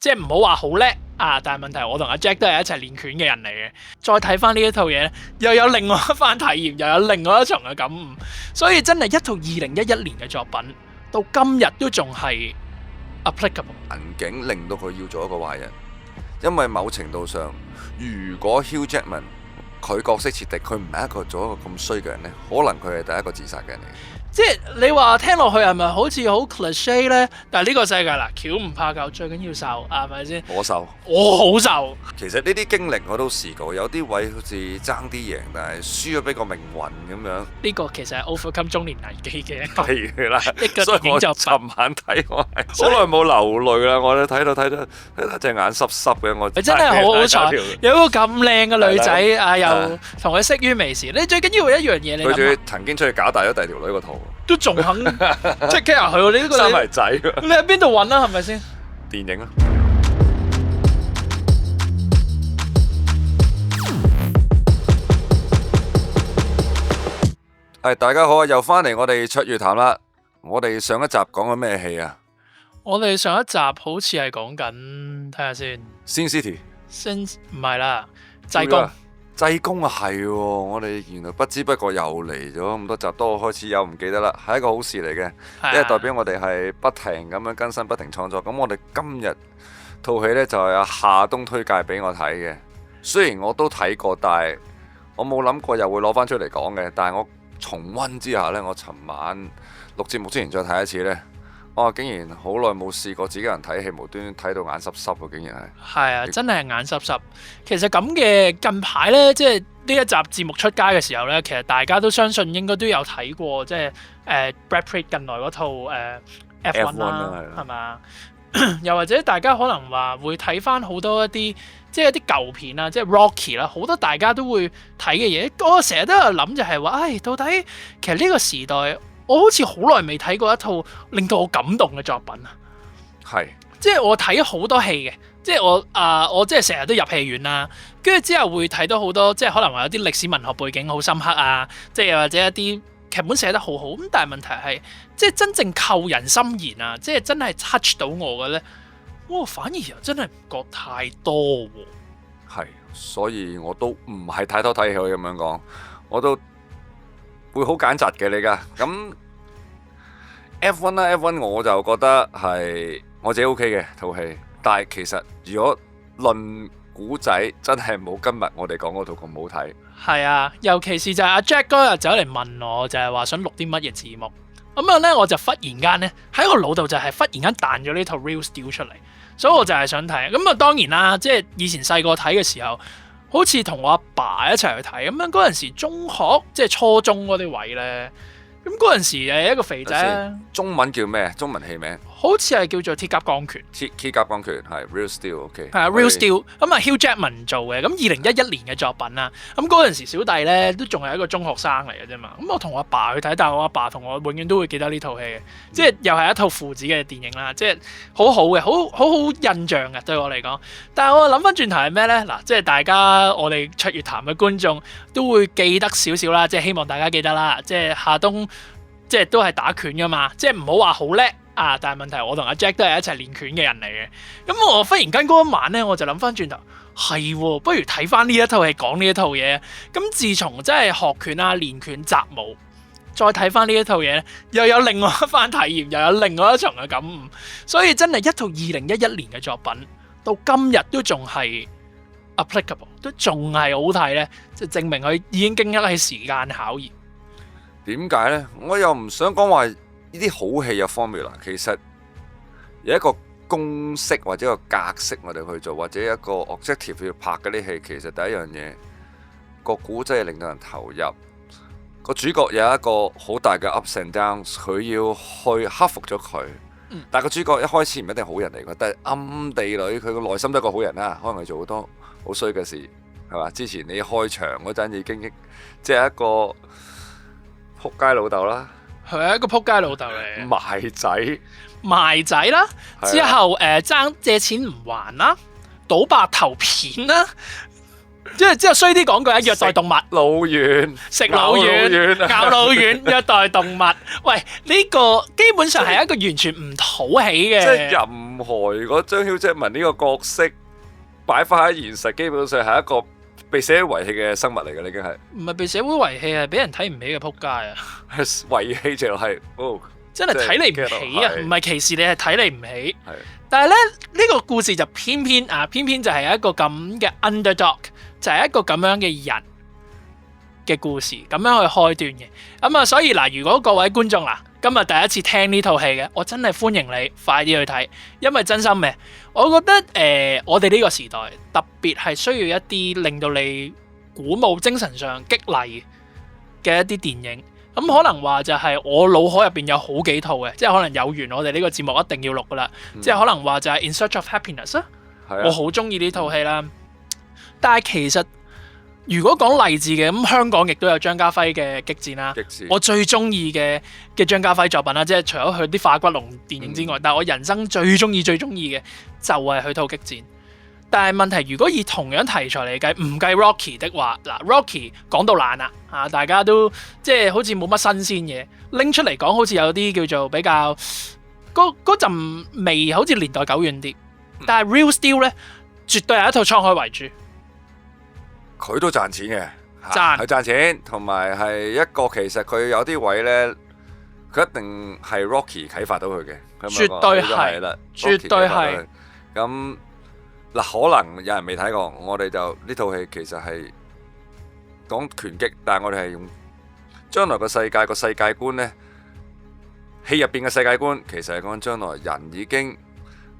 即係唔好話好叻啊，但係問題我同阿 Jack 都係一齊練拳嘅人嚟嘅。再睇翻呢一套嘢咧，又有另外一番體驗，又有另外一重嘅感悟。所以真係一套2011年嘅作品，到今日都仲係 applicable。環境令到佢要做一個壞人，因為某程度上，如果 Hugh Jackman 佢角色設定，佢唔係一個做一個咁衰嘅人呢，可能佢係第一個自殺嘅人嚟。即係你話聽落去係咪好似好 cliche 咧？但係呢個世界嗱，橋唔怕舊，最緊要受，係咪先？我受，我好受。其實呢啲經歷我都試過，有啲位好似爭啲贏，但係輸咗俾個命運咁樣。呢個其實係 overcome 中年危機嘅係啦，一個所以我電影作品。尋晚睇我係好耐冇流淚啦，我都睇到隻眼濕濕嘅我。你真係好好彩，有一個咁靚嘅女仔啊，又係同佢識於微時。你最緊要一樣嘢，你佢仲要諗下曾經出去搞大咗第二條女個肚，都仲肯 take care 佢喎。你呢個生你埋仔。你喺邊度揾啊？係咪先？電影啊！大家好啊，又翻嚟我哋卓越談啦。我哋上一集講緊咩戲啊？我哋上一集好似係講緊，睇下先。Sin City 先唔係啦，濟公。濟公啊，係喎！我哋原來不知不覺又嚟咗咁多集，都開始有唔記得啦，係一個好事嚟嘅，因為代表我哋係不停咁樣更新，不停創作。咁我哋今日套戲呢，就係阿夏東推介俾我睇嘅，雖然我都睇過，但係我冇諗過又會攞翻出嚟講嘅。但係我重溫之下呢，我尋晚錄節目之前再睇一次呢，我竟然好耐冇試過自己人睇戲無端端睇到眼濕濕喎，竟然係。係啊，真係眼濕濕。其實咁嘅近排呢，即係呢一集節目出街嘅時候呢，其實大家都相信應該都有睇過，即係Brad Pitt 近來嗰套F1 啦，係嘛？又或者大家可能話會睇翻好多一啲即係一啲舊片啊，即係 Rocky 啦，好多大家都會睇嘅嘢。我成日都有諗就係話，唉，到底其實呢個時代，我好似好耐未睇過一套令到我感動嘅作品啊！係，即係我睇好多戲嘅，即係我即係成日都入戲院啦，跟住之後會睇到好多，即係可能話有啲歷史文學背景好深刻啊，即係又或者一啲劇本寫得好好，咁但係問題係，即係真正扣人心弦啊，即係真係 touch 到我嘅咧，我反而又真係唔覺太多喎。係，所以我都唔係太多睇戲可以咁樣講，我都會好揀擇嘅你噶。咁 F1 啦 ，F1 我就覺得係我自己 OK 嘅套戲，但係其實如果論古仔，真係冇今日我哋講嗰套咁好睇。係啊，尤其是就係阿 Jack 嗰日走嚟問我，就係話想錄啲乜嘢字幕，咁樣咧我就忽然間咧喺我腦度就係忽然間彈咗呢套 Real Steel 出嚟，所以我就係想睇。咁啊當然啦，即係以前細個睇嘅時候，好似同我阿爸一齊去睇，咁樣嗰陣時中學即係初中嗰啲位咧，咁嗰陣時誒一個肥仔，中文叫咩？中文戲名好似係叫做鐵甲鋼拳。鐵甲鋼拳係 Real Steel，OK。係啊 Real Steel，咁啊 Hugh Jackman 做嘅，咁2011年嘅作品啦。咁嗰陣時小弟咧都仲係一個中學生嚟嘅啫嘛。咁我同我阿爸去睇，但係我阿爸同我永遠都會記得呢套戲嘅，即係又係一套父子嘅電影啦，即係好好嘅，好印象嘅對我嚟講。但係我諗翻轉頭係咩咧？嗱，即係大家我哋卓越談嘅觀眾都會記得少少啦，即係希望大家記得啦。即係夏東即係都係打拳噶嘛，即係唔好話好叻。啊！但係問題，我同阿 Jack 都係一齊練拳嘅人嚟嘅。咁我忽然間嗰一晚咧，我就諗翻轉頭，係喎，不如睇翻呢一套戲，講呢一套嘢。咁自從真係學拳啊、練拳、習武，再睇翻呢一套嘢咧，又有另外一番體驗，又有另外一重嘅感悟。所以真係一套2011年嘅作品，到今日都仲係 applicable， 都仲係好睇咧，就證明佢已經經得起時間考驗。點解呢？我又唔想講話。呢啲好戲有 formula，其實有一個公式或者一個格式我哋去做，或者一個 objective 要拍嗰啲戲，其實第一樣嘢個古仔係令到人投入，個主角有一個好大嘅 ups and downs， 佢要去克服咗佢。但係個主角一開始唔一定係好人嚟嘅，但係暗地裏佢個內心都係一個好人啦，可能佢做好多好衰嘅事，係嘛？之前你開場嗰陣已經即係一個仆街老豆啦。佢係一個撲街老豆嚟，賣仔啦，之後爭借錢唔還啦，賭白頭片啦，之後衰啲講句啊，虐待動物，食老軟，咬老軟，虐待動物。喂，呢個基本上係一個完全唔討喜嘅，即係淫任何如果將 Hugh Jackman 呢個角色擺翻喺現實，基本上係一個被社會遺棄嘅生物嚟嘅，已經係唔係被社會遺棄，係俾人睇唔起嘅撲街啊！遺棄就係真係睇你唔起啊！唔係歧視你，係睇你唔起。但係咧呢個故事就偏偏就係一個咁嘅 underdog， 就係一個咁樣嘅人嘅故事，咁樣去開端嘅。咁啊，所以嗱，如果各位觀眾今日第一次聽呢套戲嘅，我真係歡迎你快啲去睇，因為真心嘅，我覺得我哋呢個時代特別係需要一啲令到你鼓舞精神上激勵嘅一啲電影。咁可能話就係我腦海入邊有好幾套嘅，即係可能有緣我哋呢個節目一定要錄噶啦。即係可能話就係 In Search of Happiness 我好中意呢套戲啦。但係其實如果講勵志嘅，咁香港亦都有張家輝嘅激戰啦。我最中意嘅張家輝作品啦，即係除咗佢啲化骨龍電影之外，但係我人生最中意嘅就係佢套激戰。但係問題，如果以同樣題材嚟計，唔計 Rocky 的話，嗱 Rocky 講到爛啦大家都即係好似冇乜新鮮嘢拎出嚟講，好似有啲叫做比較嗰陣味，好似年代久遠啲。但係 Real Steel 咧，絕對係一套滄海遺珠。佢都賺錢嘅，佢賺錢，同埋係一個其實佢有啲位咧，佢一定係 Rocky 啟發到佢嘅，絕對係啦，絕對係。咁嗱，可能有人未睇過，我哋就呢套戲其實係講拳擊，但係我哋係用將來個世界觀咧，戲入邊嘅世界觀其實係講將來人已經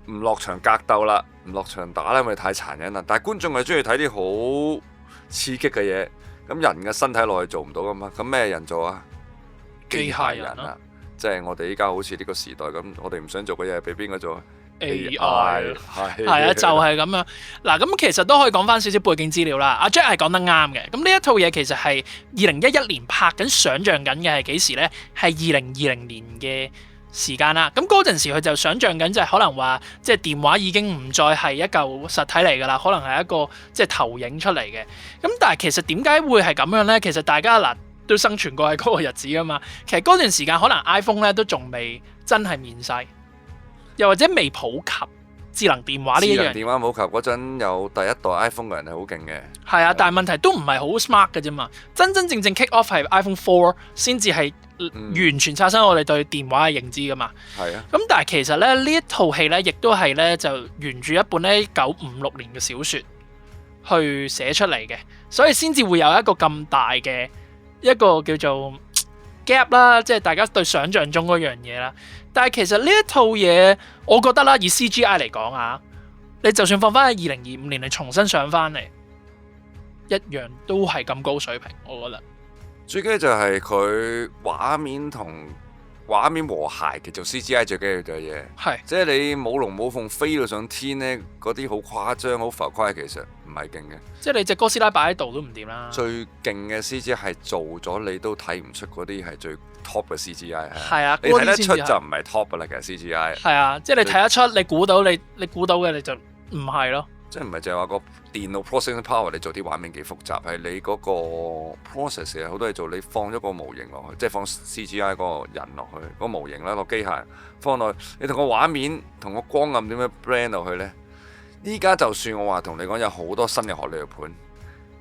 唔落場格鬥啦，唔落場打咧，因為太殘忍啦。但係觀眾係中意睇啲好刺激嘅嘢，咁人嘅身體落去做唔到噶嘛，咁咩人做啊？機械人啊！即係我哋依家好似呢個時代咁，我哋唔想做嘅嘢，俾邊個做？AI 係啊，就係咁樣。嗱，咁其實都可以講翻少少背景資料啦。阿 Jack 係講得啱嘅。咁呢一套嘢其實係2011年拍緊，想像緊嘅係幾時呢？係2020年嘅時間啦。咁嗰陣時佢就想像緊就係可能話，即係電話已經唔再係一嚿實體嚟㗎啦，可能係一個即係投影出嚟嘅。咁但係其實點解會係咁樣呢？其實大家都生存過喺嗰個日子㗎嘛。其實嗰段時間可能 iPhone 咧都仲未真係面世。又或者未普及智能電話呢一樣，智能電話普及嗰陣有第一代 iPhone 嘅人係好勁嘅，係啊，但係問題都唔係好 smart 嘅啫嘛。真正 kick off 係 iPhone 4先至係完全刷新我哋對電話嘅認知噶嘛。係啊。咁但係其實咧呢一套戲咧，亦都係咧就沿住一本咧1956年嘅小説去寫出嚟嘅，所以先至會有一個咁大嘅一個叫做 gap 啦，即係大家對想像中嗰樣嘢啦。但係其實呢一套嘢，我覺得啦，以 CGI 嚟講你就算放翻喺2025年，你重新上翻嚟，一樣都係咁高水平，我覺得。最緊要就係佢畫面同畫面和諧嘅，做 CGI 最緊要嘅嘢。係，即係你冇龍冇鳳飛到上天呢，嗰啲好誇張、好浮誇，其實唔係勁嘅。即係你隻哥斯拉擺喺度都唔掂啦。最勁嘅 CGI 係做咗你都睇唔出嗰啲係最 top 嘅 CGI 係啊，你睇得出就唔係 top 㗎啦，其實 CGI 係啊，即係你睇得出，你估到你估到嘅你就唔係咯。即係唔係淨係話個電腦 processing power 你做啲畫面幾複雜，係你嗰個 process 好多嘢做，你放咗個模型落去，即係放 CGI 嗰個人落去，個模型啦，個機械放落去，你同個畫面同個光暗點樣 blend 落去呢？依家就算我話同你講有好多新嘅荷里活盤，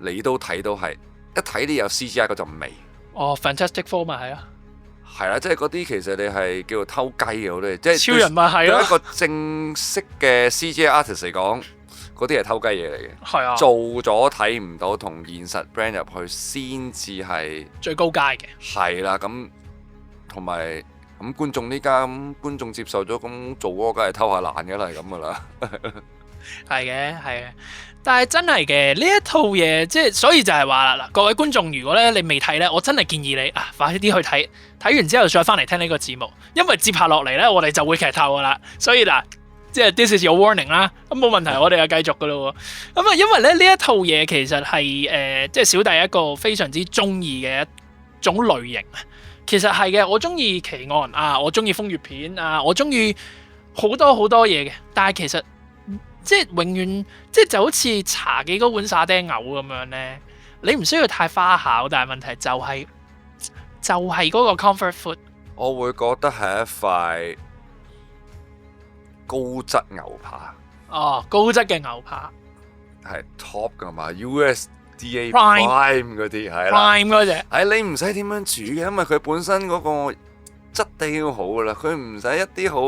你都睇到係一睇啲有 CGI 嗰陣味。哦 Fantastic Four 咪係啊。係啦，即係嗰啲其實你係叫做偷雞嘅，嗰啲即係超人咪係咯。對一個正式嘅 CGI artist 嚟講，嗰啲係偷雞嘢嚟嘅。係啊，做咗睇唔到，同現實 brand 入去先至係最高階嘅。係啦，咁同埋咁觀眾呢家咁觀眾接受咗，咁做嗰個梗係偷下懶嘅啦，係咁噶啦。係嘅，係嘅。但係真係嘅呢一套嘢，即係所以就係話啦，各位觀眾，如果咧你未睇咧，我真係建議你快啲去睇，睇完之後再翻嚟聽呢個節目，因為接下落嚟咧，我哋就會劇透噶啦。所以嗱，即係 this is your warning 啦，咁冇問題，我哋就繼續噶咯。咁啊，因為咧呢一套嘢其實係即係小弟一個非常之中意嘅一種類型。其實係嘅，我中意奇案我中意風月片我中意好多好多嘢嘅，但係其實。即係永遠，即係就好似茶記嗰碗沙爹牛咁樣咧，你唔需要太花巧，但係問題就係嗰個 comfort food。我會覺得係一塊高質牛扒，哦，高質嘅牛扒係 top 噶嘛，USDA Prime Prime 嗰啲係啦。 ，prime 嗰隻，係你唔使點樣煮嘅，因為佢本身嗰個質地已經好噶啦，佢唔使一啲好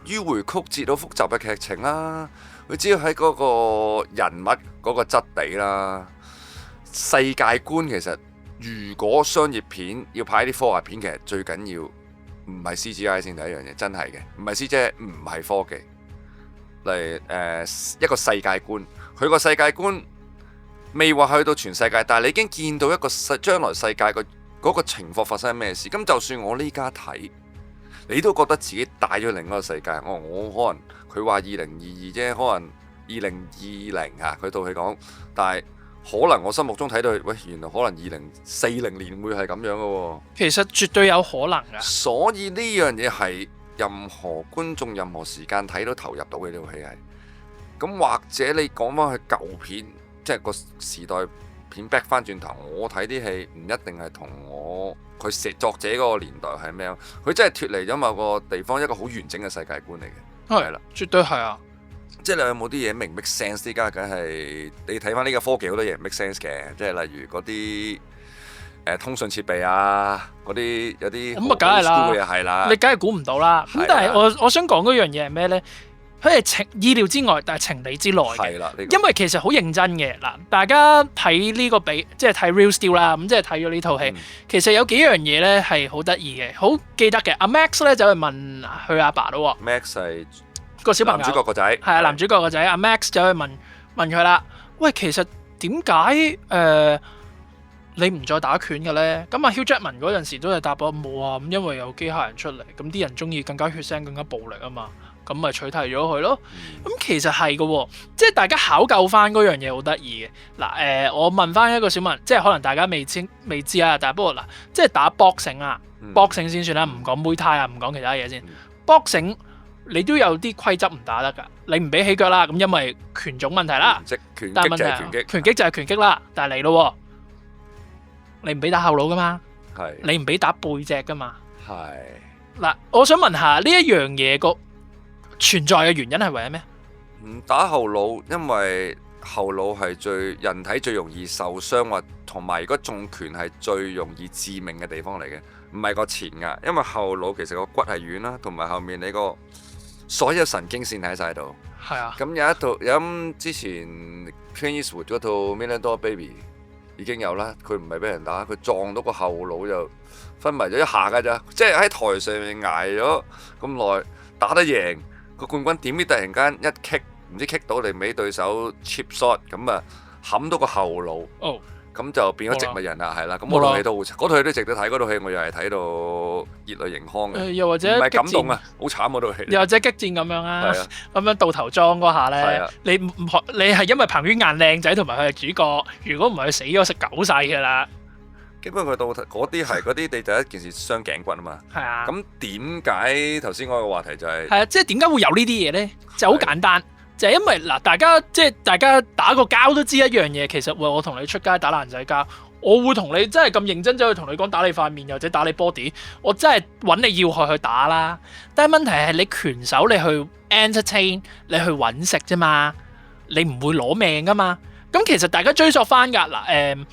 迂迴曲折、好複雜嘅劇情啦。佢只要喺嗰個人物嗰個質地啦、世界觀，其實如果商業片要拍啲科幻片，其實最緊要唔係 CGI 先第一樣嘢，真係嘅，唔係 CGI，唔係科技。嚟一個世界觀，佢個世界觀未話去到全世界，但係你已經見到一個將來世界嗰個情況發生咩事。咁就算我呢家睇，你都覺得自己帶咗另一個世界。我可能佢話2022啫，可能2020啊，佢套戲講，但係可能我心目中睇到，喂，原來可能2040年會係咁樣嘅喎。其實絕對有可能㗎。所以呢樣嘢係任何觀眾任何時間睇都投入到嘅，呢套戲係。咁或者你講翻去舊片，即係個時代片 back 翻轉頭，我睇啲戲唔一定係同佢寫作者嗰個年代係咩，佢真係脫離咗某個地方一個好完整嘅世界觀嚟嘅。係啦，絕對係啊。即係你有冇啲嘢明 make sense？依家梗係你睇翻呢個科技好多嘢唔 make sense 嘅，即係例如嗰啲通訊設備啊，嗰啲有啲咁啊，梗係啦，係啦，你梗係估唔到啦。咁但係我想講嗰樣嘢係咩呢？佢係意料之外，但係情理之內嘅。係啦，因為其實好認真嘅嗱，大家睇呢個即係睇 Real Steel 啦，咁即係睇咗呢套戲，其實有幾樣嘢咧係好得意嘅，好記得嘅。阿 Max 咧走去問佢阿爸咯。Max 係個小朋友，男主角個仔，係啊，男主角個仔。阿 Max 走去問佢啦，喂，其實點解你唔再打拳嘅咧？咁啊 Hugh Jackman 嗰陣時都係答我冇啊，咁因為有機械人出嚟，咁啲人中意更加血腥、更加暴力啊嘛。咁咪取替咗佢咯。咁其實係嘅喎，即係大家考究翻嗰樣嘢好得意嘅。嗱我問翻一個小問，即係可能大家未知啊，但係不過嗱，即係打 boxing 啊，boxing 先算啦，唔講妹胎啊，唔講其他嘢先。boxing 你都有啲規則唔打得㗎，你唔俾起腳啦，咁因為權種問題啦。拳但係問題擊就係拳擊，拳擊就係拳擊啦。但係嚟咯，你唔俾打後腦㗎嘛？係你唔俾打背脊㗎嘛？係嗱，我想問下呢一樣嘢個存在嘅原因係為咗咩？唔打後腦，因為後腦係人體最容易受傷，或同埋如果中拳係最容易致命嘅地方嚟嘅，唔係個前額，因為後腦其實個骨係軟啦，同埋後面你個所有神經線喺晒度。係啊。咁有之前 Clint Eastwood 嗰套 Million Dollar Baby 已經有啦，佢唔係俾人打，佢撞到個後腦就昏迷咗一下㗎咋，即係喺台上面捱咗咁耐，打得贏個冠軍，點知突然間一 kick 唔知 kick 到你尾對手 cheap shot， 咁啊冚到個後腦，咁就變咗植物人啦，係啦。咁嗰套戲都好，嗰套戲都值得睇。嗰套戲我又係睇到熱淚盈眶嘅，又或者唔係感動啊，好慘嗰套戲。又或者激戰咁樣啊，咁樣倒頭裝嗰下咧，你係因為彭于晏靚仔同埋佢係主角，如果唔係佢死咗食狗細㗎啦。基本佢到嗰啲係嗰啲，你第一件事傷頸骨啊嘛。係啊。咁點解頭先我個話題就係？係啊，即係點解會有呢啲嘢咧？就好簡單，就係因為嗱，大家打個交都知一樣嘢，其實我同你出街打爛仔交，我會同你真係咁認真走去同你講打你塊面，或者打你 body， 我真係揾你要害去打啦。但係問題係你拳手你去 entertain， 你去揾食啫嘛，你唔會攞命噶嘛。咁其實大家追溯翻㗎嗱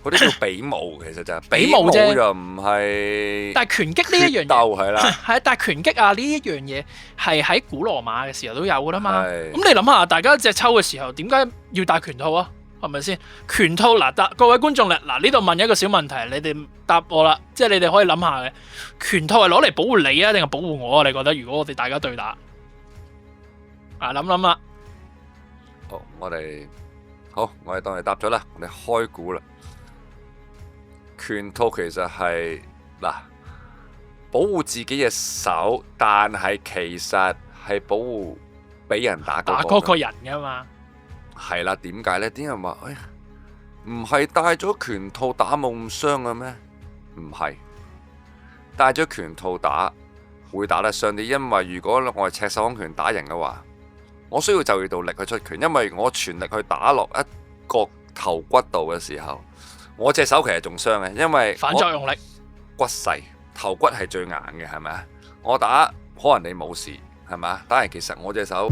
嗰啲叫比武，其實就係比武啫，就唔係。但係拳擊呢一樣嘢，鬥係啦，係啊！但係拳擊啊呢一樣嘢係喺古羅馬嘅時候都有噶啦嘛。咁你諗下，大家隻抽嘅時候點解要戴拳套啊？係咪先？拳套嗱，各位觀眾嗱呢度問一個小問題，你哋答我啦，即係你哋可以諗下嘅。拳套係攞嚟保護你啊，定係保護我啊？你覺得如果我哋大家對打啊，諗啦。好，我哋當你答咗啦，我哋開估啦。拳套其實係保護自己嘅手，但係其實係保護俾人打嗰個人噶嘛。係啦，點解呢？啲人話唔係戴咗拳套打冇咁傷嘅咩？唔係，戴咗拳套打會打得傷啲，因為如果我係赤手空拳打人嘅話，我需要就要到力去出拳，因為我全力去打落一個頭骨度嘅時候。我隻手其實仲傷嘅，因為反作用力骨細，頭骨係最硬嘅，係咪啊？我打可能你冇事，係嘛？打人其實我隻手。